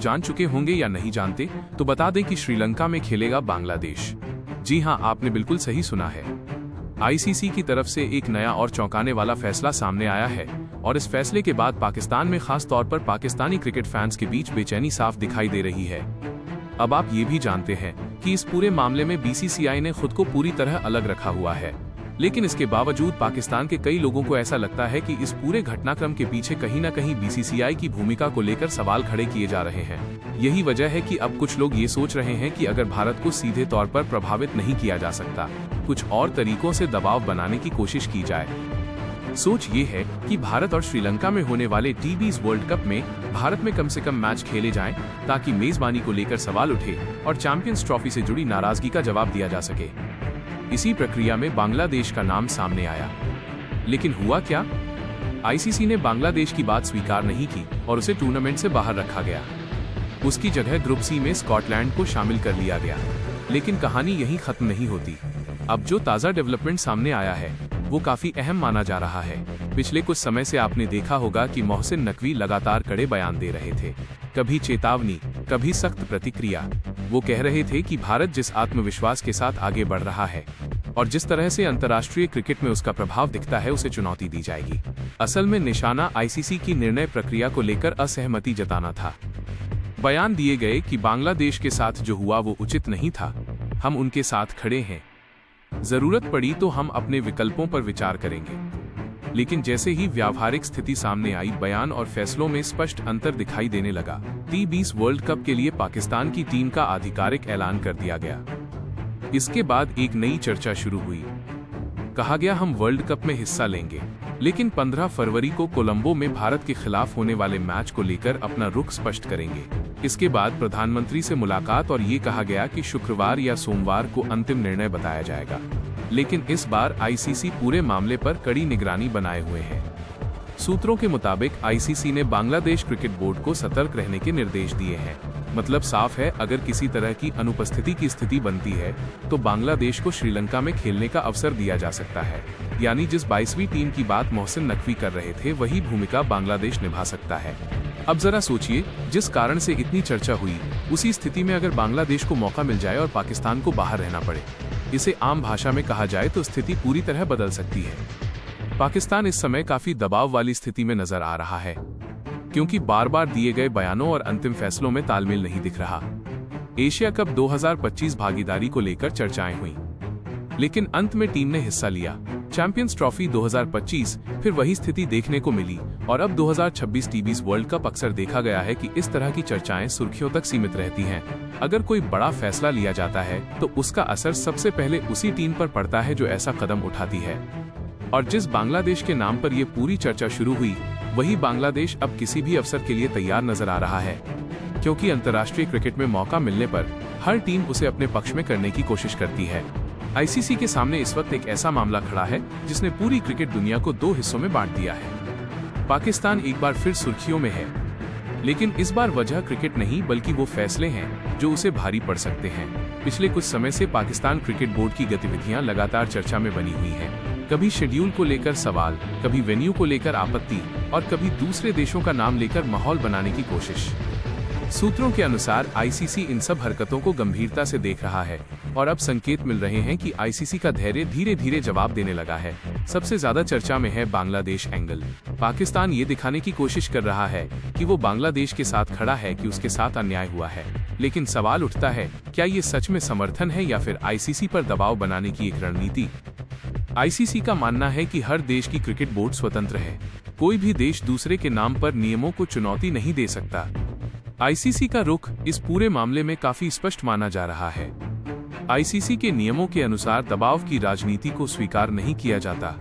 जान चुके होंगे या नहीं जानते, तो बता दें कि श्रीलंका में खेलेगा बांग्लादेश। जी हां, आपने बिल्कुल सही सुना है। आईसीसी की तरफ से एक नया और चौंकाने वाला फैसला सामने आया है और इस फैसले के बाद पाकिस्तान में खास तौर पर पाकिस्तानी क्रिकेट फैंस के बीच बेचैनी साफ दिखाई दे रही है। अब आप ये भी जानते हैं कि इस पूरे मामले में बीसीसीआई ने खुद को पूरी तरह अलग रखा हुआ है, लेकिन इसके बावजूद पाकिस्तान के कई लोगों को ऐसा लगता है कि इस पूरे घटनाक्रम के पीछे कहीं न कहीं बीसीसीआई की भूमिका को लेकर सवाल खड़े किए जा रहे हैं। यही वजह है कि अब कुछ लोग ये सोच रहे हैं कि अगर भारत को सीधे तौर पर प्रभावित नहीं किया जा सकता, कुछ और तरीकों से दबाव बनाने की कोशिश की जाए। सोच ये है कि भारत और श्रीलंका में होने वाले टी20 वर्ल्ड कप में भारत में कम से कम मैच खेले जाएं, ताकि मेजबानी को लेकर सवाल उठे और चैंपियंस ट्रॉफी से जुड़ी नाराजगी का जवाब दिया जा सके। इसी प्रक्रिया में बांग्लादेश का नाम सामने आया, लेकिन हुआ क्या? आईसीसी ने बांग्लादेश की बात स्वीकार नहीं की और उसे टूर्नामेंट से बाहर रखा गया। उसकी जगह ग्रुप सी में स्कॉटलैंड को शामिल कर लिया गया। लेकिन कहानी यहीं खत्म नहीं होती। अब जो ताज़ा डेवलपमेंट सामने आया है वो काफी अहम माना जा रहा है। पिछले कुछ समय से आपने देखा होगा कि मोहसिन नकवी लगातार कड़े बयान दे रहे थे, कभी चेतावनी, कभी सख्त प्रतिक्रिया। वो कह रहे थे कि भारत जिस आत्मविश्वास के साथ आगे बढ़ रहा है और जिस तरह से अंतर्राष्ट्रीय क्रिकेट में उसका प्रभाव दिखता है, उसे चुनौती दी जाएगी। असल में निशाना आईसीसी की निर्णय प्रक्रिया को लेकर असहमति जताना था। बयान दिए गए कि बांग्लादेश के साथ जो हुआ वो उचित नहीं था, हम उनके साथ खड़े हैं, जरूरत पड़ी तो हम अपने विकल्पों पर विचार करेंगे। लेकिन जैसे ही व्यावहारिक स्थिति सामने आई, बयान और फैसलों में स्पष्ट अंतर दिखाई देने लगा। टी20 वर्ल्ड कप के लिए पाकिस्तान की टीम का आधिकारिक ऐलान कर दिया गया। इसके बाद एक नई चर्चा शुरू हुई। कहा गया हम वर्ल्ड कप में हिस्सा लेंगे, लेकिन 15 फरवरी को कोलंबो में भारत के खिलाफ होने वाले मैच को लेकर अपना रुख स्पष्ट करेंगे। इसके बाद प्रधानमंत्री से मुलाकात और ये कहा गया कि शुक्रवार या सोमवार को अंतिम निर्णय बताया जाएगा। लेकिन इस बार आईसीसी पूरे मामले पर कड़ी निगरानी बनाए हुए है। सूत्रों के मुताबिक आईसीसी ने बांग्लादेश क्रिकेट बोर्ड को सतर्क रहने के निर्देश दिए हैं। मतलब साफ है, अगर किसी तरह की अनुपस्थिति की स्थिति बनती है तो बांग्लादेश को श्रीलंका में खेलने का अवसर दिया जा सकता है। यानी जिस 22वीं टीम की बात मोहसिन नकवी कर रहे थे, वही भूमिका बांग्लादेश निभा सकता है। अब जरा सोचिए, जिस कारण से इतनी चर्चा हुई, उसी स्थिति में अगर बांग्लादेश को मौका मिल जाए और पाकिस्तान को बाहर रहना पड़े, इसे आम भाषा में कहा जाए तो स्थिति पूरी तरह बदल सकती है। पाकिस्तान इस समय काफी दबाव वाली स्थिति में नजर आ रहा है, क्योंकि बार बार दिए गए बयानों और अंतिम फैसलों में तालमेल नहीं दिख रहा। एशिया कप 2025 भागीदारी को लेकर चर्चाएं हुई, लेकिन अंत में टीम ने हिस्सा लिया। चैंपियंस ट्रॉफी 2025, फिर वही स्थिति देखने को मिली और अब 2026 टी20 वर्ल्ड कप। अक्सर देखा गया है कि इस तरह की चर्चाएं सुर्खियों तक सीमित रहती हैं। अगर कोई बड़ा फैसला लिया जाता है तो उसका असर सबसे पहले उसी टीम पर पड़ता है जो ऐसा कदम उठाती है। और जिस बांग्लादेश के नाम पर ये पूरी चर्चा शुरू हुई, वही बांग्लादेश अब किसी भी अवसर के लिए तैयार नजर आ रहा है, क्योंकि अंतर्राष्ट्रीय क्रिकेट में मौका मिलने पर हर टीम उसे अपने पक्ष में करने की कोशिश करती है। आईसीसी के सामने इस वक्त एक ऐसा मामला खड़ा है जिसने पूरी क्रिकेट दुनिया को 2 हिस्सों में बांट दिया है। पाकिस्तान एक बार फिर सुर्खियों में है, लेकिन इस बार वजह क्रिकेट नहीं बल्कि वो फैसले हैं जो उसे भारी पड़ सकते हैं। पिछले कुछ समय से पाकिस्तान क्रिकेट बोर्ड की गतिविधियां लगातार चर्चा में बनी हुई हैं। कभी शेड्यूल को लेकर सवाल, कभी वेन्यू को लेकर आपत्ति और कभी दूसरे देशों का नाम लेकर माहौल बनाने की कोशिश। सूत्रों के अनुसार आईसीसी इन सब हरकतों को गंभीरता से देख रहा है और अब संकेत मिल रहे हैं कि आईसीसी का धैर्य धीरे धीरे जवाब देने लगा है। सबसे ज्यादा चर्चा में है बांग्लादेश एंगल। पाकिस्तान ये दिखाने की कोशिश कर रहा है कि वो बांग्लादेश के साथ खड़ा है, कि उसके साथ अन्याय हुआ है। लेकिन सवाल उठता है, क्या ये सच में समर्थन है या फिर आईसीसी पर दबाव बनाने की एक रणनीति? आईसीसी का मानना है कि हर देश की क्रिकेट बोर्ड स्वतंत्र है। कोई भी देश दूसरे के नाम पर नियमों को चुनौती नहीं दे सकता। आईसीसी का रुख इस पूरे मामले में काफी स्पष्ट माना जा रहा है। आईसीसी के नियमों के अनुसार दबाव की राजनीति को स्वीकार नहीं किया जाता।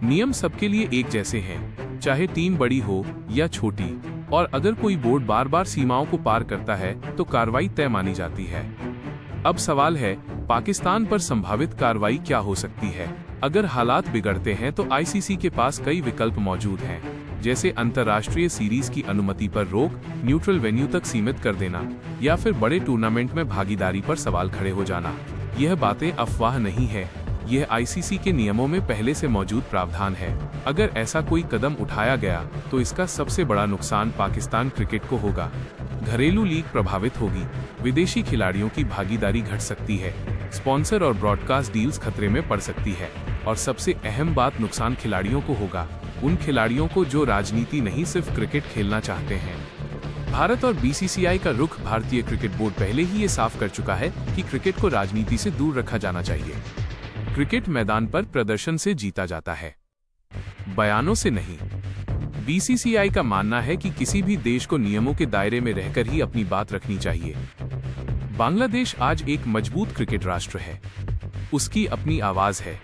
नियम सबके लिए एक जैसे हैं, चाहे टीम बड़ी हो या छोटी, और अगर कोई बोर्ड बार बार सीमाओं को पार करता है तो कार्रवाई तय मानी जाती है। अब सवाल है, पाकिस्तान पर संभावित कार्रवाई क्या हो सकती है? अगर हालात बिगड़ते हैं तो आईसीसी के पास कई विकल्प मौजूद हैं, जैसे अंतर्राष्ट्रीय सीरीज की अनुमति पर रोक, न्यूट्रल वेन्यू तक सीमित कर देना या फिर बड़े टूर्नामेंट में भागीदारी पर सवाल खड़े हो जाना। यह बातें अफवाह नहीं है। यह आईसीसी के नियमों में पहले से मौजूद प्रावधान है। अगर ऐसा कोई कदम उठाया गया तो इसका सबसे बड़ा नुकसान पाकिस्तान क्रिकेट को होगा। घरेलू लीग प्रभावित होगी, विदेशी खिलाड़ियों की भागीदारी घट सकती है, स्पॉन्सर और ब्रॉडकास्ट डील्स खतरे में पड़ सकती है, और सबसे अहम बात, नुकसान खिलाड़ियों को होगा, उन खिलाड़ियों को जो राजनीति नहीं सिर्फ क्रिकेट खेलना चाहते हैं। भारत और बीसीसीआई का रुख, भारतीय क्रिकेट बोर्ड पहले ही ये साफ कर चुका है कि क्रिकेट को राजनीति से दूर रखा जाना चाहिए। क्रिकेट मैदान पर प्रदर्शन से जीता जाता है, बयानों से नहीं। बीसीसीआई का मानना है कि किसी भी देश को नियमों के दायरे में रहकर ही अपनी बात रखनी चाहिए। बांग्लादेश आज एक मजबूत क्रिकेट राष्ट्र है, उसकी अपनी आवाज है,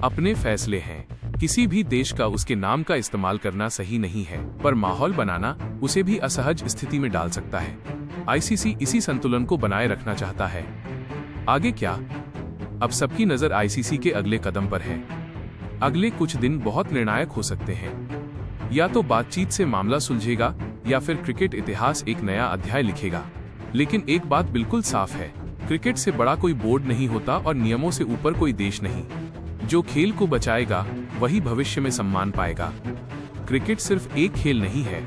अपने फैसले हैं। किसी भी देश का उसके नाम का इस्तेमाल करना सही नहीं है, पर माहौल बनाना उसे भी असहज स्थिति में डाल सकता है। आईसीसी इसी संतुलन को बनाए रखना चाहता है। आगे क्या? अब सबकी नजर आईसीसी के अगले कदम पर है। अगले कुछ दिन बहुत निर्णायक हो सकते हैं। या तो बातचीत से मामला सुलझेगा या फिर क्रिकेट इतिहास एक नया अध्याय लिखेगा। लेकिन एक बात बिल्कुल साफ है, क्रिकेट से बड़ा कोई बोर्ड नहीं होता और नियमों से ऊपर कोई देश नहीं। जो खेल को बचाएगा वही भविष्य में सम्मान पाएगा। क्रिकेट सिर्फ एक खेल नहीं है,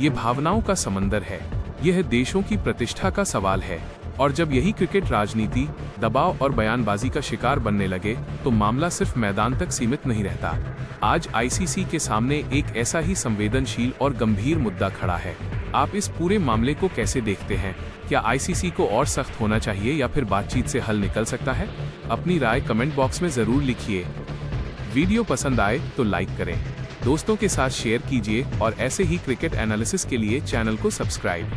ये भावनाओं का समंदर है, यह देशों की प्रतिष्ठा का सवाल है। और जब यही क्रिकेट राजनीति, दबाव और बयानबाजी का शिकार बनने लगे तो मामला सिर्फ मैदान तक सीमित नहीं रहता। आज आईसीसी के सामने एक ऐसा ही संवेदनशील और गंभीर मुद्दा खड़ा है। आप इस पूरे मामले को कैसे देखते हैं? क्या आईसीसी को और सख्त होना चाहिए या फिर बातचीत से हल निकल सकता है? अपनी राय कमेंट बॉक्स में जरूर लिखिए। वीडियो पसंद आए तो लाइक करें, दोस्तों के साथ शेयर कीजिए और ऐसे ही क्रिकेट एनालिसिस के लिए चैनल को सब्सक्राइब